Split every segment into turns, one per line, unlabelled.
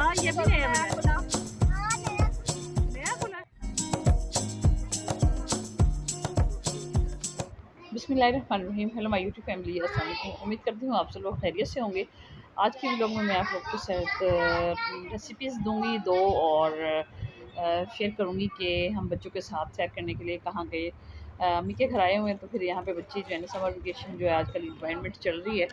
ये भी नया बना नया खुला। बिस्मिल्लाहिर्रहमानिर्रहीम। हेलो माय यूट्यूब फैमिली, अस्सलाम वालेकुम। उम्मीद करती हूँ आप सब लोग खैरियत से होंगे। आज के व्लॉग में मैं आप लोग के साथ रेसिपीज़ दूंगी दो और शेयर करूंगी कि हम बच्चों के साथ सैर करने के लिए कहाँ गए। अम्मी के घर आए हुए हैं, तो फिर यहाँ पे बच्चे जो है ना, समर वेकेशन जो है आजकल इन्वायरमेंट चल रही है,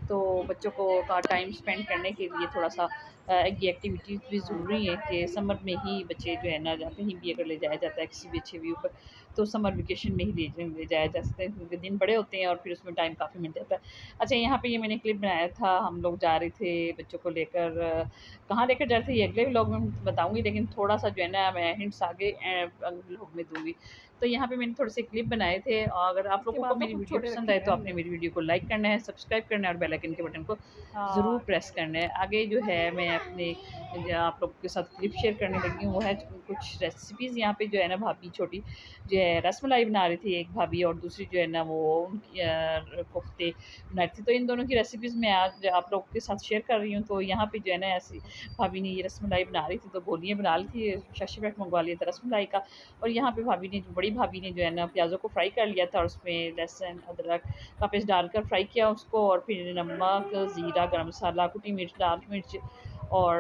तो बच्चों को का टाइम स्पेंड करने के लिए थोड़ा सा ये एक्टिविटीज़ भी ज़रूरी है कि समर में ही बच्चे जो है ना, कहीं भी अगर ले जाया जाता है किसी भी अच्छे व्यू पर, तो समर वेकेशन में ही ले जाया जा सकता है, क्योंकि दिन बड़े होते हैं और फिर उसमें टाइम काफ़ी मिल जाता है। अच्छा, यहाँ पे ये मैंने क्लिप बनाया था, हम लोग जा रहे थे बच्चों को लेकर। कहाँ लेकर जा रहे थे ये अगले व्लॉग में बताऊँगी, लेकिन थोड़ा सा जो है ना मैं हिंट्स आगे अगले व्लॉग में दूँगी। तो यहाँ पे मैंने थोड़े से क्लिप बनाए थे, और अगर आप लोगों को मेरी वीडियो पसंद आए तो आपने मेरी वीडियो को लाइक करना है, सब्सक्राइब करना है और बेल आइकन के बटन को ज़रूर प्रेस करना है। आगे जो है मैं अपने आप लोगों के साथ क्लिप शेयर करने लगी हूँ, वो है कुछ रेसिपीज़। यहाँ पे जो है ना भाभी छोटी जो है रसमलाई बना रही थी एक भाभी, और दूसरी जो है ना वो उनकी कोफ्ते बना रही थी। तो इन दोनों की रेसिपीज़ मैं आज आप लोगों के साथ शेयर कर रही हूँ। तो यहाँ पे जो है ना ऐसी भाभी ने ये रसमलाई बना रही थी, तो गोलियाँ बना ली थी, शशि पैक मंगवा लिया था रसमलाई का। और यहाँ पे भाभी ने, बड़ी भाभी ने जो है ना प्याज़ों को फ्राई कर लिया था, और उसमें लहसुन अदरक का पेस्ट डालकर फ्राई किया उसको, और फिर नमक, ज़ीरा, गरम मसाला, कुटी मिर्च, लाल मिर्च और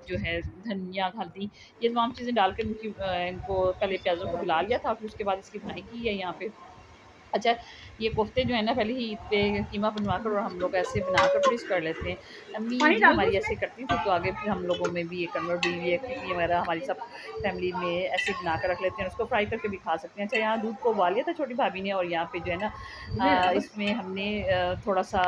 जो है धनिया, हल्दी, ये तमाम चीज़ें डालकर इनको पहले प्याज़ों को गला लिया था, फिर उसके बाद इसकी बनाई की है यहाँ पे। अच्छा, ये कोफ्ते जो है ना पहले ही ईद पे कीमा बनवाकर और हम लोग ऐसे बनाकर फ्रीज़ कर लेते हैं। अम्मी भी हमारी ऐसे करती थी, तो आगे फिर हम लोगों में भी ये कन्वर्ट हुई हुई है, क्योंकि वगैरह हमारी सब फैमिली में ऐसे बना कर रख लेते हैं, उसको फ्राई करके भी खा सकते हैं। अच्छा, यहाँ दूध को उबाल लिया था छोटी भाभी ने, और यहाँ पे जो है ना इसमें हमने थोड़ा सा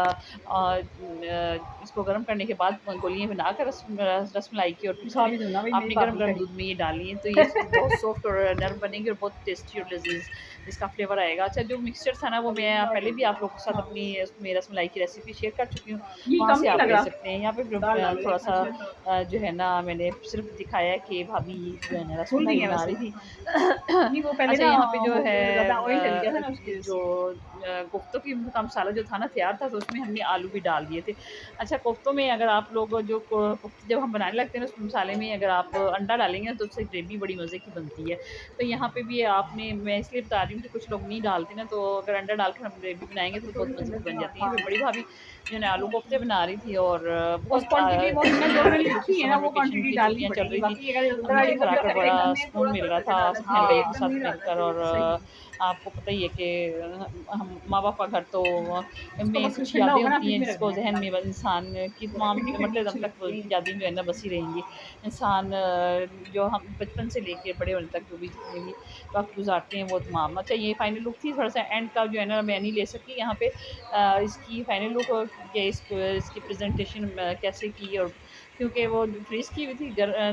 इसको गर्म करने के बाद गोलियाँ बनाकर रसमलाई की, और फिर आपने गर्म गर्म दूध में ये डाली है, तो ये बहुत सॉफ्ट और नरम बनेगी और बहुत टेस्टी और लजीज इसका फ्लेवर आएगा। अच्छा, जो मिक्सचर था ना वो मैं पहले भी आप लोगों के साथ अपनी उसमें रसमलाई की रेसिपी शेयर कर चुकी हूँ, वहाँ से आप ले सकते हैं। यहाँ पे थोड़ा सा जो है ना मैंने सिर्फ दिखाया है कि भाभी जो है ना रसमलाई बना रही थी। अच्छा, यहाँ पे जो है जो कोफ्तों की का मसाला जो था ना तैयार था, तो उसमें हमने आलू भी डाल दिए थे। अच्छा, कोफ्तों में अगर आप लोग जो कोफ्ते जब हम बनाने लगते हैं ना, उस मसाले में अगर आप अंडा डालेंगे तो उससे ग्रेवी बड़ी मज़े की बनती है। तो यहाँ पे भी आपने, मैं इसलिए बता रही हूँ कि कुछ लोग नहीं डालते ना, तो अगर अंडा डालकर हम ग्रेवी बनाएंगे तो बहुत मज़े की बन जाती है। फिर बड़ी भाभी जो है आलू कोफ्ते बना रही थी, और बहुत छुट्टियाँ चल रही थी, मुझे खाकर बड़ा सुकून मिल रहा था अपने भाइयों के साथ मिलकर। और आपको पता ही है कि हम माँ बाप का घर तो में कुछ यादें होती हैं जिसको जहन में इंसान की तमाम मरते दम तक वो यादें जो है ना बसी रहेंगी। इंसान जो हम बचपन से लेके बड़े होने तक जो भी जितने भी वक्त गुजारते हैं वो तमाम। अच्छा, ये फाइनल लुक थी, थोड़ा सा एंड का जो है ना मैं नहीं ले सकी यहाँ पे इसकी फाइनल लुक, कि इसकी प्रेजेंटेशन कैसे की, और क्योंकि वो फ्रीज़ की हुई थी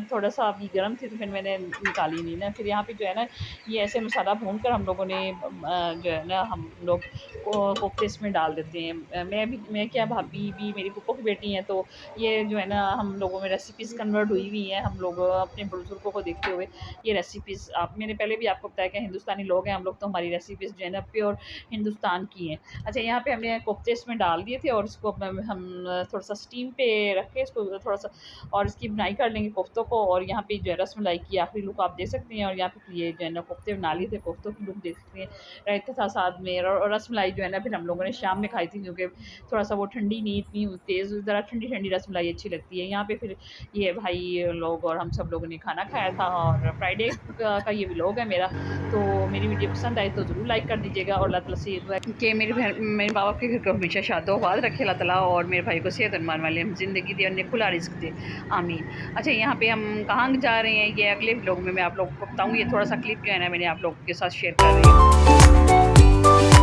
थोड़ा सा अभी गर्म थी, तो फिर मैंने निकाली नहीं ना। फिर यहाँ पे जो है ना ये ऐसे मसाला भून कर हम लोगों ने जो है ना हम लोग कोफ्ते इसमें डाल देते हैं। मैं क्या, भाभी भी मेरी फूफो की बेटी हैं, तो ये जो है ना हम लोगों में रेसिपीज़ कन्वर्ट हुई हुई हैं। हम लोग अपने बुजुर्गों को देखते हुए ये रेसिपीज़, आप मैंने पहले भी आपको बताया कि हिंदुस्तानी लोग हैं हम लोग, तो हमारी रेसिपीज़ जो है ना प्योर हिंदुस्तान की हैं। अच्छा, यहाँ पे हमने कोफ्ते इसमें डाल दिए थे, और इसको हम थोड़ा सा स्टीम पे रख के इसको थोड़ा सा और इसकी बुनाई कर लेंगे कोफ्तों को। और यहाँ पे जो है रसमलाई की आखिरी लुक आप देख सकते हैं, और यहाँ पे ये जो है ना कोफ्ते बना लिए थे, कोफ्तों की लुक देख सकते हैं। रायता था साथ में, और रसमलाई जो है ना फिर हम लोगों ने शाम में खाई थी, क्योंकि थोड़ा सा वो ठंडी नहीं, इतनी तेज़, ज़रा ठंडी ठंडी रसमलाई अच्छी लगती है। यहाँ पे फिर ये भाई लोग और हम सब लोगों ने खाना खाया था, और फ्राइडे का ये व्लॉग है मेरा। तो मेरी वीडियो पसंद आई तो ज़रूर लाइक कर दीजिएगा, और अल्लाह ताला से ये दुआ है कि मेरे माँ बाप के घर को हमेशा शादोबाद रखे अल्लाह ताला, और मेरे भाई को सेहत ईमान वाले हम ज़िंदगी दे, और खुला रिस्क दे, आमीन। अच्छा, यहाँ पे हम कहाँ जा रहे हैं ये अगले व्लॉग में मैं आप लोगों को बताऊँगी। ये थोड़ा सा क्लिप जो है ना मैंने आप लोगों के साथ शेयर कर रही हूँ।